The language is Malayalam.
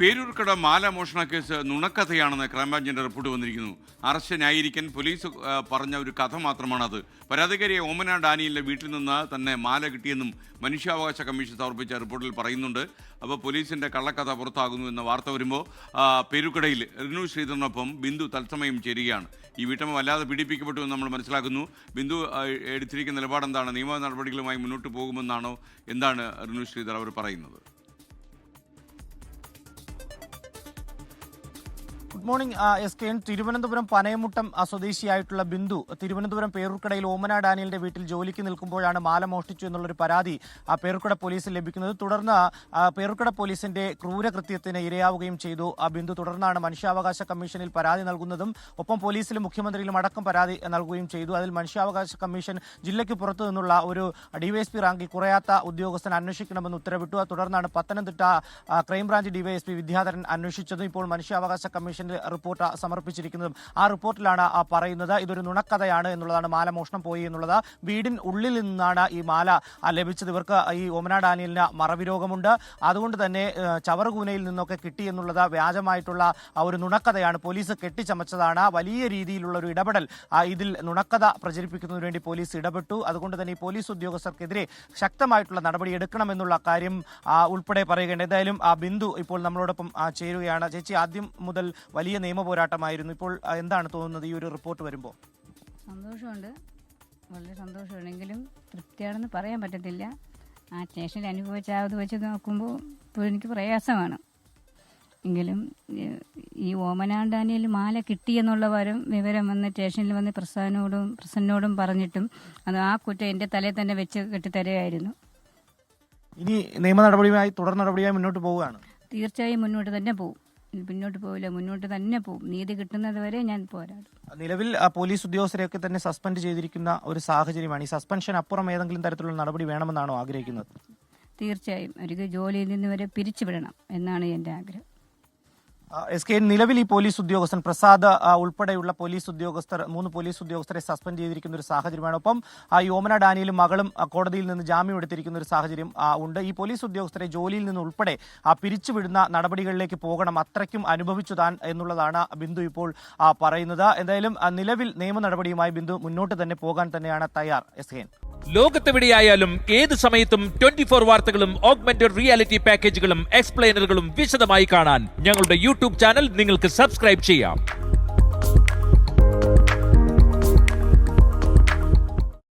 പേരൂർക്കട മാല മോഷണ കേസ് നുണക്കഥയാണെന്ന് ക്രൈംബ്രാഞ്ചിന്റെ റിപ്പോർട്ട് വന്നിരിക്കുന്നു. അറസ്റ്റ് ന്യായീകരിക്കാൻ പോലീസ് പറഞ്ഞ ഒരു കഥ മാത്രമാണത്. പരാതിക്കാരിയെ ഓമന ഡാനിയലിന്റെ വീട്ടിൽ നിന്ന് തന്നെ മാല കിട്ടിയെന്നും മനുഷ്യാവകാശ കമ്മീഷൻ സമർപ്പിച്ച റിപ്പോർട്ടിൽ പറയുന്നുണ്ട്. അപ്പോൾ പോലീസിന്റെ കള്ളക്കഥ പുറത്താകുന്നു എന്ന വാർത്ത വരുമ്പോൾ പേരൂർക്കടയിൽ റിനു ശ്രീധരനൊപ്പം ബിന്ദു തത്സമയം ചേരുകയാണ്. ഈ വീട്ടമ്മ വല്ലാതെ പീഡിപ്പിക്കപ്പെട്ടു എന്ന് നമ്മൾ മനസ്സിലാക്കുന്നു. ബിന്ദു എടുത്തിരിക്കുന്ന നിലപാടെന്താണ്? നിയമ നടപടികളുമായി മുന്നോട്ട് പോകുമെന്നാണോ? എന്താണ് റിനു ശ്രീധർ അവർ പറയുന്നത്? Good morning S K. Thiruvananthapuram Panayamuttam സ്വദേശിയായിട്ടുള്ള ബിന്ദു തിരുവനന്തപുരം പേരൂർക്കടയിൽ ഓമന ഡാനിയലിന്റെ വീട്ടിൽ ജോലിക്ക് നിൽക്കുമ്പോഴാണ് മാല മോഷ്ടിച്ചു എന്നുള്ളൊരു പരാതി പേരൂർക്കട പോലീസിൽ ലഭിക്കുന്നത്. തുടർന്ന് പേരൂർക്കട പോലീസിന്റെ ക്രൂരകൃത്യത്തിന് ഇരയാവുകയും ചെയ്തു ബിന്ദു. തുടർന്നാണ് മനുഷ്യാവകാശ കമ്മീഷനിൽ പരാതി നൽകുന്നതും ഒപ്പം പോലീസിലും മുഖ്യമന്ത്രിയിലും അടക്കം പരാതി നൽകുകയും ചെയ്തു. അതിൽ മനുഷ്യാവകാശ കമ്മീഷൻ ജില്ലയ്ക്ക് പുറത്തു നിന്നുള്ള ഒരു ഡിവൈഎസ്പി റാങ്കിൽ കുറയാത്ത ഉദ്യോഗസ്ഥൻ അന്വേഷിക്കണമെന്ന് ഉത്തരവിട്ടു. തുടർന്നാണ് പത്തനംതിട്ട ക്രൈംബ്രാഞ്ച് ഡിവൈഎസ്പി വിദ്യാധരൻ അന്വേഷിച്ചതും ഇപ്പോൾ മനുഷ്യാവകാശ കമ്മീഷൻ റിപ്പോർട്ട് സമർപ്പിച്ചിരിക്കുന്നതും. ആ റിപ്പോർട്ടിലാണ് പറയുന്നത് ഇതൊരു നുണക്കഥയാണ് എന്നുള്ളതാണ്. മാല മോഷണം പോയി എന്നുള്ളത്. വീടിൻ ഉള്ളിൽ നിന്നാണ് ഈ മാല ലഭിച്ചത്. ഇവർക്ക് ഈ ഓമന ഡാനിയലിന് മറവി രോഗമുണ്ട്. അതുകൊണ്ട് തന്നെ ചവറുകൂനയിൽ നിന്നൊക്കെ കിട്ടി എന്നുള്ളത് വ്യാജമായിട്ടുള്ള ഒരു നുണക്കഥയാണ്. പോലീസ് കെട്ടിച്ചമച്ചതാണ്. വലിയ രീതിയിലുള്ള ഒരു ഇടപെടൽ ഇതിൽ നുണക്കഥ പ്രചരിപ്പിക്കുന്നതിന് വേണ്ടി പോലീസ് ഇടപെട്ടു. അതുകൊണ്ട് തന്നെ ഈ പോലീസ് ഉദ്യോഗസ്ഥർക്കെതിരെ ശക്തമായിട്ടുള്ള നടപടി എടുക്കണമെന്നുള്ള കാര്യം ഉൾപ്പെടെ പറയുകയുണ്ട്. എന്തായാലും ബിന്ദു ഇപ്പോൾ നമ്മളോടൊപ്പം ചേരുകയാണ്. ചേച്ചി, ആദ്യം മുതൽ വലിയ നിയമ പോരാട്ടമായിരുന്നു. ഇപ്പോൾ എന്താണ് തോന്നുന്നത് ഈ ഒരു റിപ്പോർട്ട് വരുമ്പോൾ? സന്തോഷമുണ്ട്, വളരെ സന്തോഷമുണ്ടെങ്കിലും തൃപ്തിയാണെന്ന് പറയാൻ പറ്റത്തില്ല. ആ സ്റ്റേഷനിൽ അനുഭവിച്ച അത് വെച്ച് നോക്കുമ്പോൾ ഇപ്പോൾ എനിക്ക് പ്രയാസമാണ്. എങ്കിലും ഈ ഓമന ഡാനിയൽ മാല കിട്ടിയെന്നുള്ള വിവരം വന്ന് സ്റ്റേഷനിൽ വന്ന് പ്രസന്നോടും പറഞ്ഞിട്ടും അത് ആ കുറ്റം എൻ്റെ തലയിൽ തന്നെ വെച്ച് കെട്ടിത്തരുകയായിരുന്നു. ഇനി നിയമ നടപടിയുമായി തുടർ നടപടിയായി മുന്നോട്ട് പോവുകയാണ്. തീർച്ചയായും മുന്നോട്ട് തന്നെ പോകും. പിന്നോട്ട് പോവില്ല, മുന്നോട്ട് തന്നെ പോകും. നീതി കിട്ടുന്നത് വരെ ഞാൻ പോരാടും. നിലവിൽ പോലീസ് ഉദ്യോഗസ്ഥരെയൊക്കെ തന്നെ സസ്പെൻഡ് ചെയ്തിരിക്കുന്ന ഒരു സാഹചര്യമാണ്. ഈ സസ്പെൻഷൻ അപ്പുറം ഏതെങ്കിലും തരത്തിലുള്ള നടപടി വേണമെന്നാണോ ആഗ്രഹിക്കുന്നത്? തീർച്ചയായും അവർക്ക് ജോലിയിൽ നിന്ന് വരെ പിരിച്ചുവിടണം എന്നാണ് എൻ്റെ ആഗ്രഹം. എസ് കെ, നിലവിൽ ഈ പോലീസ് ഉദ്യോഗസ്ഥൻ പ്രസാദ് ഉൾപ്പെടെയുള്ള പോലീസ് ഉദ്യോഗസ്ഥർ 3 പോലീസ് ഉദ്യോഗസ്ഥരെ സസ്പെൻഡ് ചെയ്തിരിക്കുന്ന ഒരു സാഹചര്യമാണ്. ഒപ്പം ഈ ഓമന ഡാനിയലും മകളും കോടതിയിൽ നിന്ന് ജാമ്യം എടുത്തിരിക്കുന്ന ഒരു സാഹചര്യം ഉണ്ട്. ഈ പോലീസ് ഉദ്യോഗസ്ഥരെ ജോലിയിൽ നിന്ന് ഉൾപ്പെടെ പിരിച്ചുവിടുന്ന നടപടികളിലേക്ക് പോകണം, അത്രയ്ക്കും അനുഭവിച്ചു താൻ എന്നുള്ളതാണ് ബിന്ദു ഇപ്പോൾ പറയുന്നത്. എന്തായാലും നിലവിൽ നിയമ നടപടിയുമായി ബിന്ദു മുന്നോട്ട് തന്നെ പോകാൻ തന്നെയാണ് തയ്യാർ. എസ് കെ, ലോകത്തെവിടെയായാലും ഏത് സമയത്തും 24 വാർത്തകളും ഓഗ്മെന്റഡ് റിയാലിറ്റി പാക്കേജുകളും എക്സ്പ്ലെയിനറുകളും വിശദമായി കാണാൻ ഞങ്ങളുടെ യൂട്യൂബ് ചാനൽ നിങ്ങൾക്ക് സബ്സ്ക്രൈബ് ചെയ്യാം.